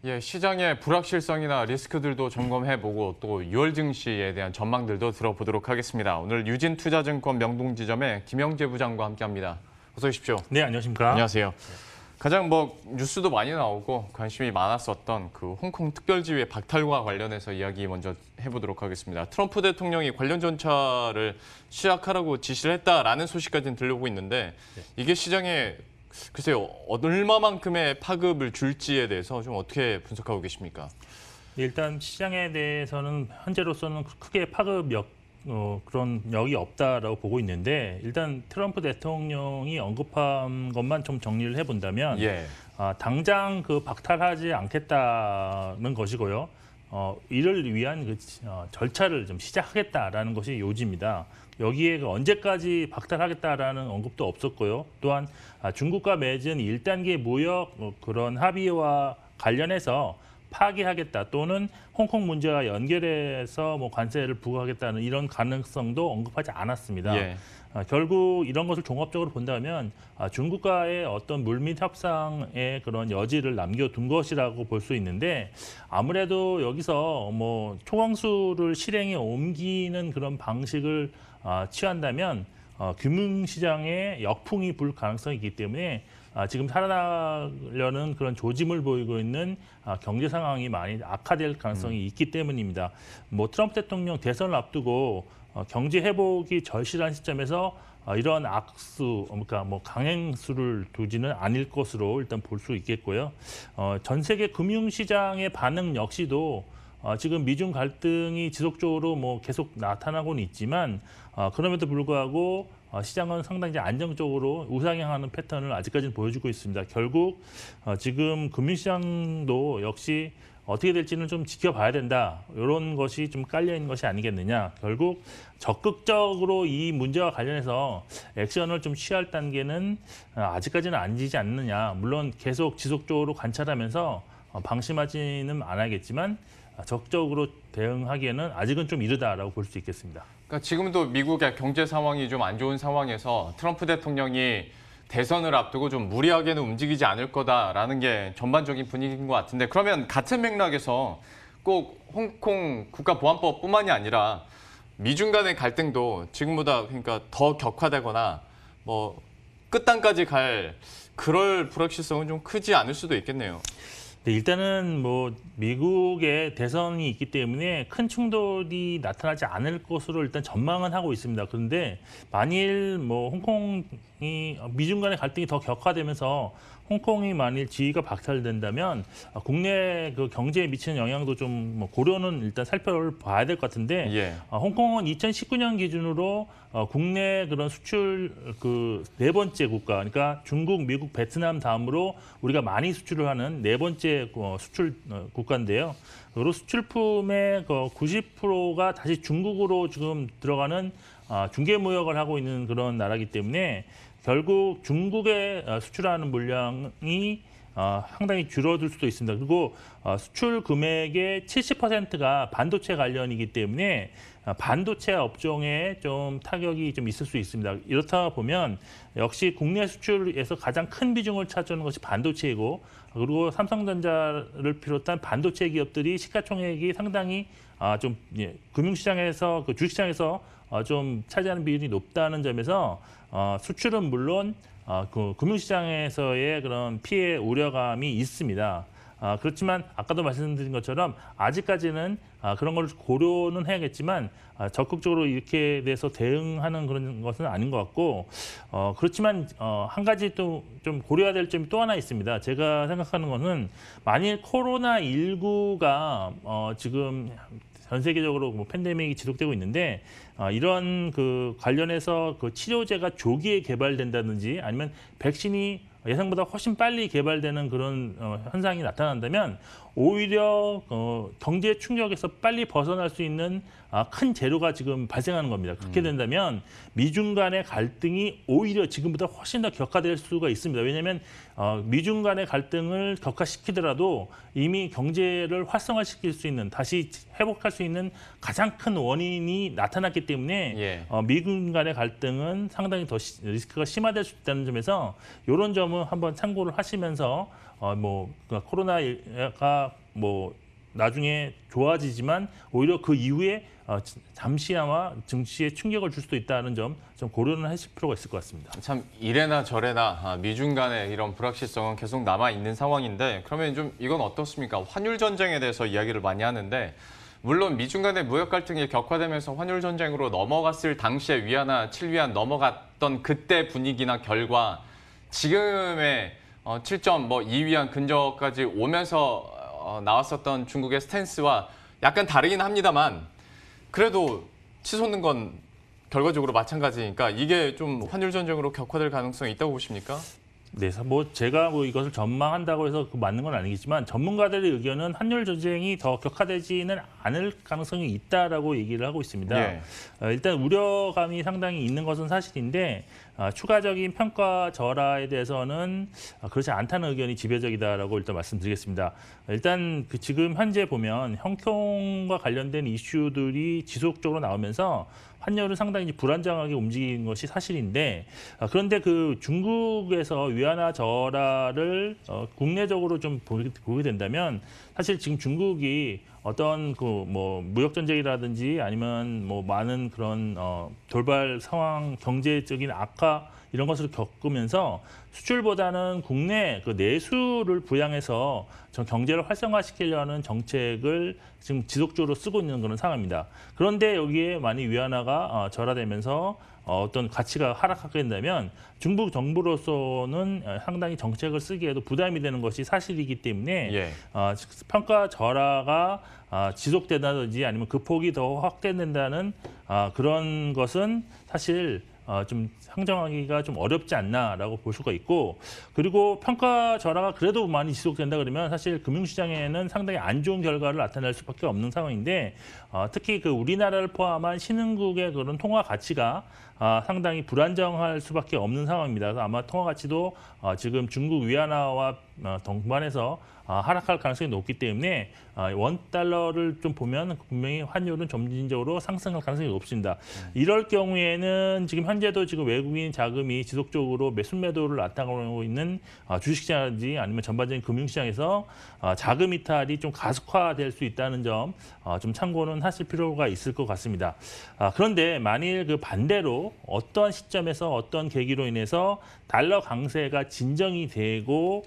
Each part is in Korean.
예, 시장의 불확실성이나 리스크들도 점검해보고 또 6월 증시에 대한 전망들도 들어보도록 하겠습니다. 오늘 유진투자증권 명동지점의 김영재 부장과 함께합니다. 어서 오십시오. 네, 안녕하십니까? 안녕하세요. 가장 뉴스도 많이 나오고 관심이 많았었던 그 홍콩 특별지회 박탈과 관련해서 이야기 먼저 해보도록 하겠습니다. 트럼프 대통령이 관련 절차를 시작하라고 지시를 했다라는 소식까지는 들려오고 있는데 이게 시장에 글쎄요, 얼마만큼의 파급을 줄지에 대해서 좀 어떻게 분석하고 계십니까? 일단 시장에 대해서는 현재로서는 크게 그런 역이 없다라고 보고 있는데 일단 트럼프 대통령이 언급한 것만 좀 정리를 해본다면 당장 그 박탈하지 않겠다는 것이고요. 이를 위한 절차를 좀 시작하겠다라는 것이 요지입니다. 여기에 언제까지 박탈하겠다라는 언급도 없었고요. 또한 중국과 맺은 1단계 무역 그런 합의와 관련해서 파기하겠다 또는 홍콩 문제와 연결해서 관세를 부과하겠다는 이런 가능성도 언급하지 않았습니다. 결국 이런 것을 종합적으로 본다면 중국과의 어떤 물밑 협상의 그런 여지를 남겨둔 것이라고 볼 수 있는데 아무래도 여기서 초강수를 실행에 옮기는 그런 방식을 취한다면 금융시장에 역풍이 불 가능성이 있기 때문에 지금 살아나려는 그런 조짐을 보이고 있는 경제 상황이 많이 악화될 가능성이 있기 때문입니다. 트럼프 대통령 대선을 앞두고 경제 회복이 절실한 시점에서 이런 악수, 그러니까 강행수를 두지는 않을 것으로 일단 볼 수 있겠고요. 전 세계 금융시장의 반응 역시도 지금 미중 갈등이 지속적으로 계속 나타나고는 있지만 그럼에도 불구하고 시장은 상당히 안정적으로 우상향하는 패턴을 아직까지는 보여주고 있습니다. 결국 지금 금융시장도 역시 어떻게 될지는 좀 지켜봐야 된다. 이런 것이 좀 깔려있는 것이 아니겠느냐. 결국 적극적으로 이 문제와 관련해서 액션을 좀 취할 단계는 아직까지는 아니지 않느냐. 물론 계속 지속적으로 관찰하면서 방심하지는 않아야겠지만 적극적으로 대응하기에는 아직은 좀 이르다라고 볼 수 있겠습니다. 그러니까 지금도 미국의 경제 상황이 좀 안 좋은 상황에서 트럼프 대통령이 대선을 앞두고 좀 무리하게는 움직이지 않을 거다라는 게 전반적인 분위기인 것 같은데 그러면 같은 맥락에서 꼭 홍콩 국가보안법뿐만이 아니라 미중 간의 갈등도 지금보다 그러니까 더 격화되거나 끝단까지 갈 그럴 불확실성은 좀 크지 않을 수도 있겠네요. 네, 일단은 미국의 대선이 있기 때문에 큰 충돌이 나타나지 않을 것으로 일단 전망은 하고 있습니다. 그런데 만일 홍콩이 미중 간의 갈등이 더 격화되면서 홍콩이 만일 지위가 박탈된다면 국내 그 경제에 미치는 영향도 좀 고려는 일단 살펴봐야 될 것 같은데 홍콩은 2019년 기준으로 국내 그런 수출 네 번째 국가, 그러니까 중국, 미국, 베트남 다음으로 우리가 많이 수출을 하는 네 번째 수출 국가인데요. 그리고 수출품의 90%가 다시 중국으로 지금 들어가는 중개 무역을 하고 있는 그런 나라이기 때문에 결국 중국에 수출하는 물량이 상당히 줄어들 수도 있습니다. 그리고 수출 금액의 70%가 반도체 관련이기 때문에 반도체 업종에 좀 타격이 좀 있을 수 있습니다. 이렇다 보면 역시 국내 수출에서 가장 큰 비중을 차지하는 것이 반도체이고 그리고 삼성전자를 비롯한 반도체 기업들이 시가총액이 상당히 금융시장에서 주식시장에서 좀 차지하는 비율이 높다는 점에서 수출은 물론 금융시장에서의 그런 피해 우려감이 있습니다. 그렇지만 아까도 말씀드린 것처럼 아직까지는 그런 걸 고려는 해야겠지만 적극적으로 이렇게 돼서 대응하는 그런 것은 아닌 것 같고 그렇지만 한 가지 또 좀 고려해야 될 점이 또 하나 있습니다. 제가 생각하는 것은 만일 코로나19가 지금 전 세계적으로 팬데믹이 지속되고 있는데 이런 관련해서 치료제가 조기에 개발된다든지 아니면 백신이 예상보다 훨씬 빨리 개발되는 그런 현상이 나타난다면 오히려 경제 충격에서 빨리 벗어날 수 있는 큰 재료가 지금 발생하는 겁니다. 그렇게 된다면 미중 간의 갈등이 오히려 지금보다 훨씬 더 격화될 수가 있습니다. 왜냐하면 미중 간의 갈등을 격화시키더라도 이미 경제를 활성화시킬 수 있는, 다시 회복할 수 있는 가장 큰 원인이 나타났기 때문에 미중 간의 갈등은 상당히 더 리스크가 심화될 수 있다는 점에서 이런 점은 점은 한번 참고를 하시면서 그러니까 코로나가 나중에 좋아지지만 오히려 그 이후에 잠시나마 증시에 충격을 줄 수도 있다는 점 좀 고려는 하실 필요가 있을 것 같습니다. 참 이래나 저래나 미중 간의 이런 불확실성은 계속 남아 있는 상황인데 그러면 좀 이건 어떻습니까? 환율 전쟁에 대해서 이야기를 많이 하는데 물론 미중 간의 무역 갈등이 격화되면서 환율 전쟁으로 넘어갔을 당시에 위안화 7위안 넘어갔던 그때 분위기나 결과 지금의 7.2위안 근저까지 오면서 나왔었던 중국의 스탠스와 약간 다르긴 합니다만 그래도 치솟는 건 결과적으로 마찬가지니까 이게 좀 환율 전쟁으로 격화될 가능성이 있다고 보십니까? 네, 제가 이것을 전망한다고 해서 맞는 건 아니겠지만 전문가들의 의견은 환율 전쟁이 더 격화되지는 않을 가능성이 있다라고 얘기를 하고 있습니다. 예. 일단 우려감이 상당히 있는 것은 사실인데 추가적인 평가 절하에 대해서는 그렇지 않다는 의견이 지배적이다라고 일단 말씀드리겠습니다. 일단 지금 현재 보면 형평과 관련된 이슈들이 지속적으로 나오면서 환율은 상당히 불안정하게 움직이는 것이 사실인데 그런데 그 중국에서 위안화 절하를 국내적으로 좀 보게 된다면 사실 지금 중국이 어떤 무역 전쟁이라든지 아니면 많은 그런 돌발 상황, 경제적인 악화 이런 것을 겪으면서 수출보다는 국내 그 내수를 부양해서 경제를 활성화시키려는 정책을 지금 지속적으로 쓰고 있는 그런 상황입니다. 그런데 여기에 만약 위안화가 절하되면서 어떤 가치가 하락하게 된다면 중국 정부로서는 상당히 정책을 쓰기에도 부담이 되는 것이 사실이기 때문에 예. 평가 절하가 지속된다든지 아니면 그 폭이 더 확대된다는 그런 것은 사실 좀 상정하기가 좀 어렵지 않나라고 볼 수가 있고 그리고 평가 절하가 그래도 많이 지속된다 그러면 사실 금융시장에는 상당히 안 좋은 결과를 나타낼 수밖에 없는 상황인데 특히 그 우리나라를 포함한 신흥국의 그런 통화 가치가 상당히 불안정할 수밖에 없는 상황입니다. 그래서 아마 통화 가치도 지금 중국 위안화와 동반해서 하락할 가능성이 높기 때문에 원 달러를 좀 보면 분명히 환율은 점진적으로 상승할 가능성이 높습니다. 이럴 경우에는 지금 현재도 지금 외국인 자금이 지속적으로 매수 매도를 나타나고 있는 주식시장이라든지 아니면 전반적인 금융시장에서 자금 이탈이 좀 가속화될 수 있다는 점 좀 참고는 하실 필요가 있을 것 같습니다. 그런데 만일 그 반대로 어떤 시점에서 어떤 계기로 인해서 달러 강세가 진정이 되고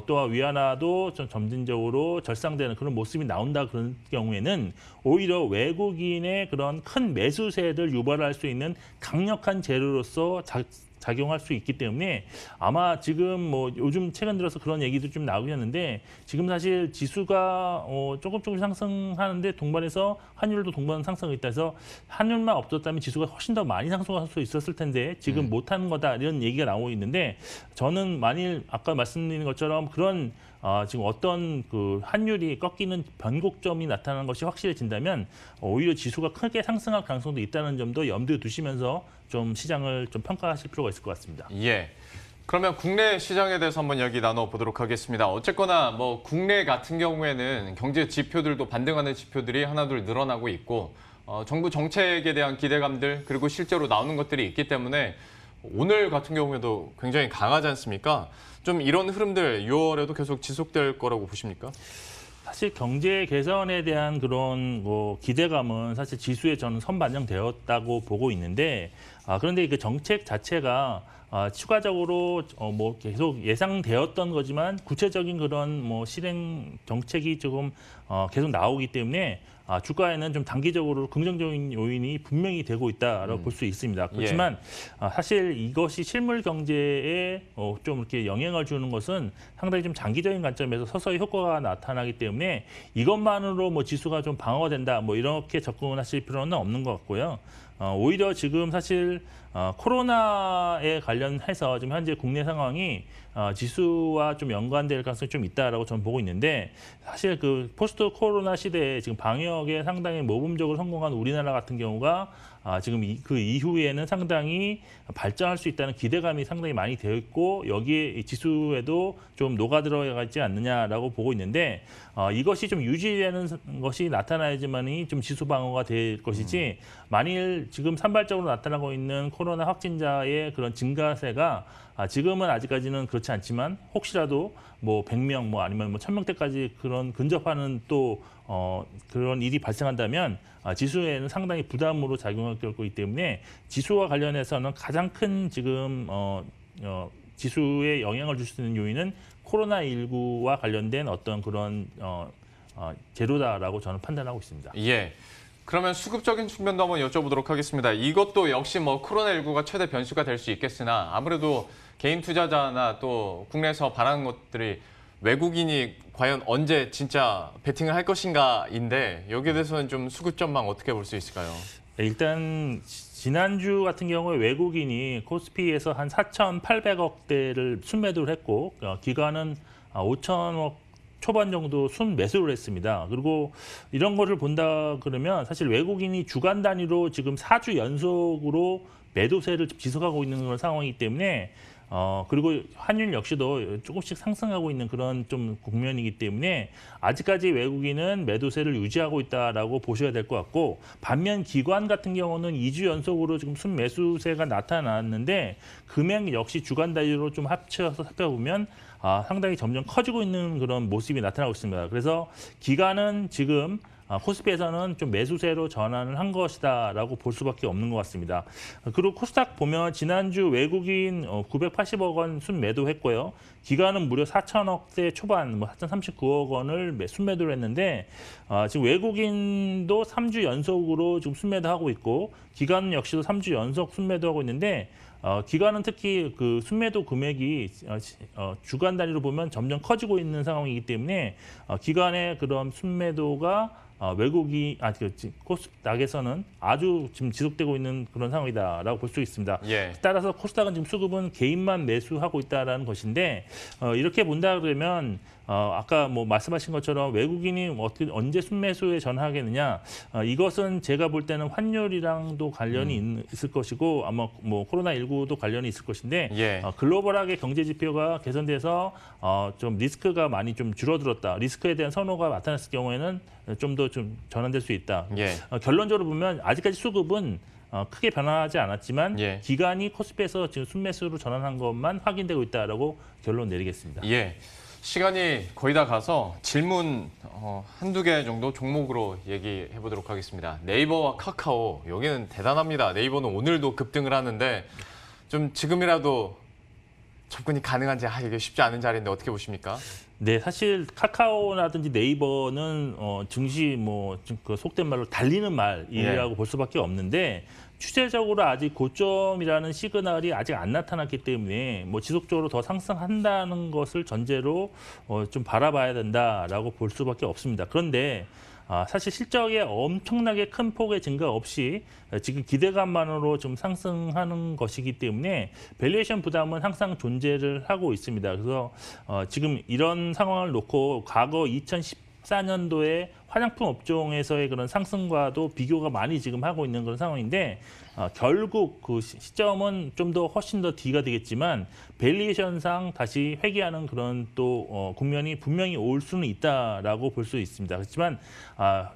또한 위안화도 좀 점진적으로 절상되는 그런 모습이 나온다 그런 경우에는 오히려 외국인의 그런 큰 매수세를 유발할 수 있는 강력한 재료로서 작용할 수 있기 때문에 아마 지금 요즘 최근 들어서 그런 얘기도 좀 나오긴 했는데 지금 사실 지수가 조금 상승하는데 동반해서 환율도 동반 상승이 있다 해서 환율만 없었다면 지수가 훨씬 더 많이 상승할 수 있었을 텐데 지금 못하는 거다 이런 얘기가 나오고 있는데 저는 만일 아까 말씀드린 것처럼 그런 지금 어떤 그 환율이 꺾이는 변곡점이 나타나는 것이 확실해진다면 오히려 지수가 크게 상승할 가능성도 있다는 점도 염두에 두시면서 좀 시장을 좀 평가하실 필요가 있을 것 같습니다. 예. 그러면 국내 시장에 대해서 한번 이야기 나눠보도록 하겠습니다. 어쨌거나 국내 같은 경우에는 경제 지표들도 반등하는 지표들이 하나둘 늘어나고 있고 정부 정책에 대한 기대감들 그리고 실제로 나오는 것들이 있기 때문에 오늘 같은 경우에도 굉장히 강하지 않습니까? 좀 이런 흐름들 6월에도 계속 지속될 거라고 보십니까? 사실 경제 개선에 대한 그런 기대감은 사실 지수에 저는 선반영되었다고 보고 있는데 그런데 그 정책 자체가 추가적으로 계속 예상되었던 거지만 구체적인 그런 실행 정책이 조금 계속 나오기 때문에 주가에는 좀 단기적으로 긍정적인 요인이 분명히 되고 있다라고 볼 수 있습니다. 그렇지만 사실 이것이 실물 경제에 좀 이렇게 영향을 주는 것은 상당히 좀 장기적인 관점에서 서서히 효과가 나타나기 때문에 이것만으로 지수가 좀 방어된다 이렇게 접근하실 필요는 없는 것 같고요. 오히려 지금 사실 코로나에 관련해서 지금 현재 국내 상황이 지수와 좀 연관될 가능성이 좀 있다라고 저는 보고 있는데 사실 그 포스트 코로나 시대에 지금 방역에 상당히 모범적으로 성공한 우리나라 같은 경우가 지금 그 이후에는 상당히 발전할 수 있다는 기대감이 상당히 많이 되어 있고 여기에 이 지수에도 좀 녹아들어가지 않느냐라고 보고 있는데 이것이 좀 유지되는 것이 나타나야지만이 좀 지수 방어가 될 것이지 만일 지금 산발적으로 나타나고 있는 코로나 확진자의 그런 증가세가 지금은 아직까지는 그렇지 않지만 혹시라도 뭐 100명 뭐 아니면 뭐 1000명대까지 그런 근접하는 또 그런 일이 발생한다면 지수에는 상당히 부담으로 작용할 거기 때문에 지수와 관련해서는 가장 큰 지금 지수에 영향을 줄 수 있는 요인은 코로나19와 관련된 어떤 그런 재료다라고 저는 판단하고 있습니다. 예. 그러면 수급적인 측면도 한번 여쭤보도록 하겠습니다. 이것도 역시 뭐 코로나19가 최대 변수가 될 수 있겠으나 아무래도 개인 투자자나 또 국내에서 바라는 것들이 외국인이 과연 언제 진짜 베팅을 할 것인가인데 여기에 대해서는 좀 수급 전망 어떻게 볼 수 있을까요? 일단 지난주 같은 경우에 외국인이 코스피에서 한 4,800억대를 순매도를 했고 기관은 5천억 초반 정도 순매수를 했습니다. 그리고 이런 거를 본다 그러면 사실 외국인이 주간 단위로 지금 4주 연속으로 매도세를 지속하고 있는 그런 상황이기 때문에 그리고 환율 역시도 조금씩 상승하고 있는 그런 좀 국면이기 때문에 아직까지 외국인은 매도세를 유지하고 있다라고 보셔야 될 것 같고 반면 기관 같은 경우는 2주 연속으로 지금 순매수세가 나타났는데 금액 역시 주간 단위로 좀 합쳐서 살펴보면 상당히 점점 커지고 있는 그런 모습이 나타나고 있습니다. 그래서 기관은 지금 코스피에서는 좀 매수세로 전환을 한 것이다라고 볼 수밖에 없는 것 같습니다. 그리고 코스닥 보면 지난주 외국인 980억 원 순매도했고요. 기관은 무려 4천억대 초반, 뭐 4,039억 원을 순매도를 했는데 지금 외국인도 3주 연속으로 지금 순매도하고 있고 기관은 역시도 3주 연속 순매도하고 있는데 기관은 특히 그 순매도 금액이 주간 단위로 보면 점점 커지고 있는 상황이기 때문에 기관의 그런 순매도가 외국이 코스닥에서는 아주 지금 지속되고 있는 그런 상황이다라고 볼 수 있습니다. 예. 따라서 코스닥은 지금 수급은 개인만 매수하고 있다라는 것인데 이렇게 본다 그러면 아까 뭐 말씀하신 것처럼 외국인이 언제 순매수에 전환하겠느냐 이것은 제가 볼 때는 환율이랑도 관련이 있을 것이고 아마 뭐 코로나19도 관련이 있을 것인데 예. 글로벌하게 경제 지표가 개선돼서 좀 리스크가 많이 좀 줄어들었다. 리스크에 대한 선호가 나타났을 경우에는 좀 더 좀 전환될 수 있다. 예. 결론적으로 보면 아직까지 수급은 크게 변화하지 않았지만 예. 기관이 코스피에서 지금 순매수로 전환한 것만 확인되고 있다라고 결론 내리겠습니다. 예. 시간이 거의 다 가서 질문 한두 개 정도 종목으로 얘기해 보도록 하겠습니다. 네이버와 카카오, 여기는 대단합니다. 네이버는 오늘도 급등을 하는데 좀 지금이라도 접근이 가능한지 이게 쉽지 않은 자리인데 어떻게 보십니까? 네, 사실 카카오라든지 네이버는 증시 그 속된 말로 달리는 말이라고 볼 수밖에 없는데 추세적으로 아직 고점이라는 시그널이 아직 안 나타났기 때문에 뭐 지속적으로 더 상승한다는 것을 전제로 좀 바라봐야 된다라고 볼 수밖에 없습니다. 그런데 사실 실적에 엄청나게 큰 폭의 증가 없이 지금 기대감만으로 좀 상승하는 것이기 때문에 밸류에이션 부담은 항상 존재를 하고 있습니다. 그래서 지금 이런 상황을 놓고 과거 2014년도에 화장품 업종에서의 그런 상승과도 비교가 많이 지금 하고 있는 그런 상황인데 결국 그 시점은 좀 더 훨씬 더 뒤가 되겠지만 밸류에이션상 다시 회귀하는 그런 또 국면이 분명히 올 수는 있다라고 볼 수 있습니다. 그렇지만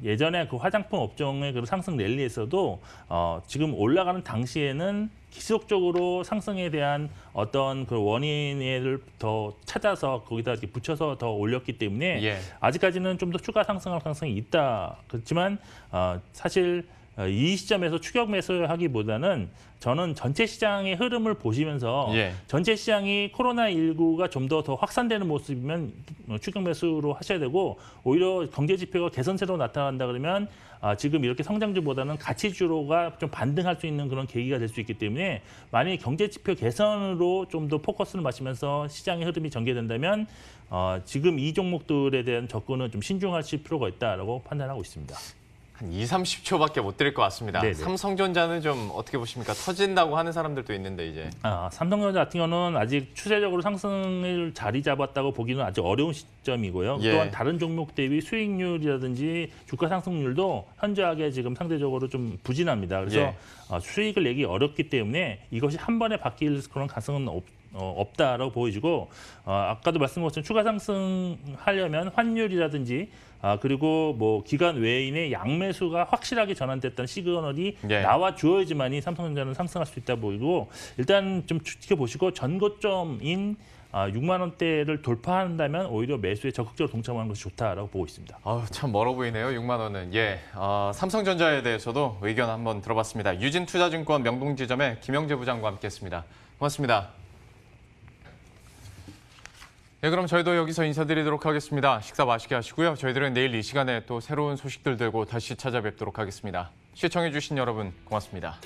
예전에 그 화장품 업종의 그런 상승 랠리에서도 지금 올라가는 당시에는 지속적으로 상승에 대한 어떤 그 원인을 더 찾아서 거기다 이렇게 붙여서 더 올렸기 때문에 예. 아직까지는 좀 더 추가 상승할 가능성이 있다. 그렇지만 사실 이 시점에서 추격 매수하기보다는 저는 전체 시장의 흐름을 보시면서 예. 전체 시장이 코로나19가 좀 더 확산되는 모습이면 추격 매수로 하셔야 되고 오히려 경제 지표가 개선세로 나타난다 그러면 지금 이렇게 성장주보다는 가치주로가 좀 반등할 수 있는 그런 계기가 될 수 있기 때문에 만약에 경제 지표 개선으로 좀 더 포커스를 맞추면서 시장의 흐름이 전개된다면 지금 이 종목들에 대한 접근은 좀 신중하실 필요가 있다라고 판단하고 있습니다. 한 2, 30초밖에 못 드릴 것 같습니다. 네네. 삼성전자는 좀 어떻게 보십니까? 터진다고 하는 사람들도 있는데 이제. 삼성전자 같은 경우는 아직 추세적으로 상승을 자리 잡았다고 보기는 아주 어려운 시점이고요. 예. 또한 다른 종목 대비 수익률이라든지 주가 상승률도 현저하게 지금 상대적으로 좀 부진합니다. 그래서 예. 수익을 내기 어렵기 때문에 이것이 한 번에 바뀔 그런 가능성은 없다라고 보여지고 아까도 말씀드린 것처럼 추가 상승하려면 환율이라든지 그리고 뭐 기간 외인의 양매수가 확실하게 전환됐다는 시그널이 예. 나와 주어야지만이 삼성전자는 상승할 수 있다 보이고 일단 좀 지켜보시고 전고점인 6만 원대를 돌파한다면 오히려 매수에 적극적으로 동참하는 것이 좋다라고 보고 있습니다. 참 멀어 보이네요. 6만 원은. 예. 삼성전자에 대해서도 의견 한번 들어봤습니다. 유진투자증권 명동지점의 김영재 부장과 함께했습니다. 고맙습니다. 네, 그럼 저희도 여기서 인사드리도록 하겠습니다. 식사 맛있게 하시고요. 저희들은 내일 이 시간에 또 새로운 소식들 들고 다시 찾아뵙도록 하겠습니다. 시청해주신 여러분 고맙습니다.